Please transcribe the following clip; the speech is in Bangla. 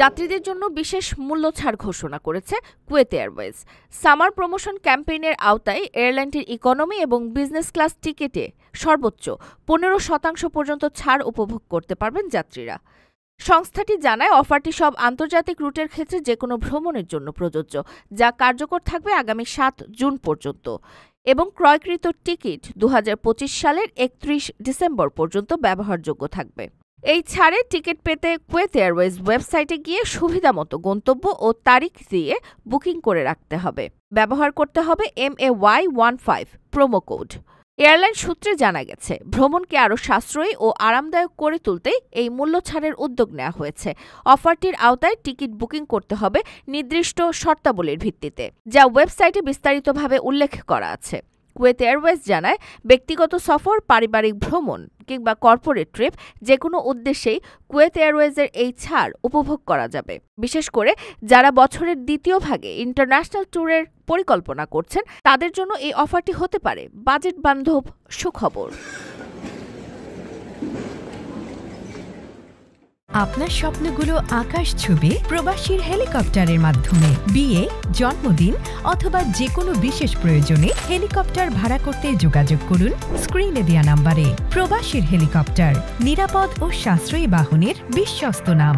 যাত্রীদের জন্য বিশেষ মূল্য ছাড় ঘোষণা করেছে কুয়েত এয়ারওয়েজ। সামার প্রমোশন ক্যাম্পেইনের আওতায় এয়ারলাইনটির ইকোনমি এবং বিজনেস ক্লাস টিকিটে সর্বোচ্চ 15% পর্যন্ত ছাড় উপভোগ করতে পারবেন যাত্রীরা। সংস্থাটি জানায়, অফারটি সব আন্তর্জাতিক রুটের ক্ষেত্রে যেকোনো ভ্রমণের জন্য প্রযোজ্য, যা কার্যকর থাকবে আগামী 7 জুন পর্যন্ত এবং ক্রয়কৃত টিকিট 2025 সালের 31 ডিসেম্বর পর্যন্ত ব্যবহারযোগ্য থাকবে। এই ছাড়ে টিকিট পেতে কুয়েত এয়ারওয়েজ ওয়েবসাইটে গিয়ে সুবিধামতো গন্তব্য ও তারিখ দিয়ে বুকিং করে রাখতে হবে। ব্যবহার করতে হবে MAY15 প্রোমো কোড। এয়ারলাইন সূত্রে জানা গেছে, ভ্রমণকে আরও সাশ্রয়ী ও আরামদায়ক করে তুলতেই এই মূল্য ছাড়ের উদ্যোগ নেওয়া হয়েছে। অফারটির আওতায় টিকিট বুকিং করতে হবে নির্দিষ্ট শর্তাবলীর ভিত্তিতে, যা ওয়েবসাইটে বিস্তারিতভাবে উল্লেখ করা আছে। কুয়েত এয়ারওয়েজ জানায়, ব্যক্তিগত সফর, পারিবারিক ভ্রমণ কিংবা কর্পোরেট ট্রিপ যেকোনো উদ্দেশ্যেই কুয়েত এয়ারওয়েজের এই ছাড় উপভোগ করা যাবে। বিশেষ করে যারা বছরের দ্বিতীয় ভাগে ইন্টারন্যাশনাল ট্যুরের পরিকল্পনা করছেন, তাদের জন্য এই অফারটি হতে পারে বাজেট বান্ধব সুখবর। আপনার স্বপ্নগুলো আকাশ ছুবে প্রবাসীর হেলিকপ্টারের মাধ্যমে। বিয়ে, জন্মদিন অথবা যে কোনো বিশেষ প্রয়োজনে হেলিকপ্টার ভাড়া করতে যোগাযোগ করুন স্ক্রিনে দেয়া নাম্বারে। প্রবাসীর হেলিকপ্টার, নিরাপদ ও সাশ্রয়ী বাহনের বিশ্বস্ত নাম।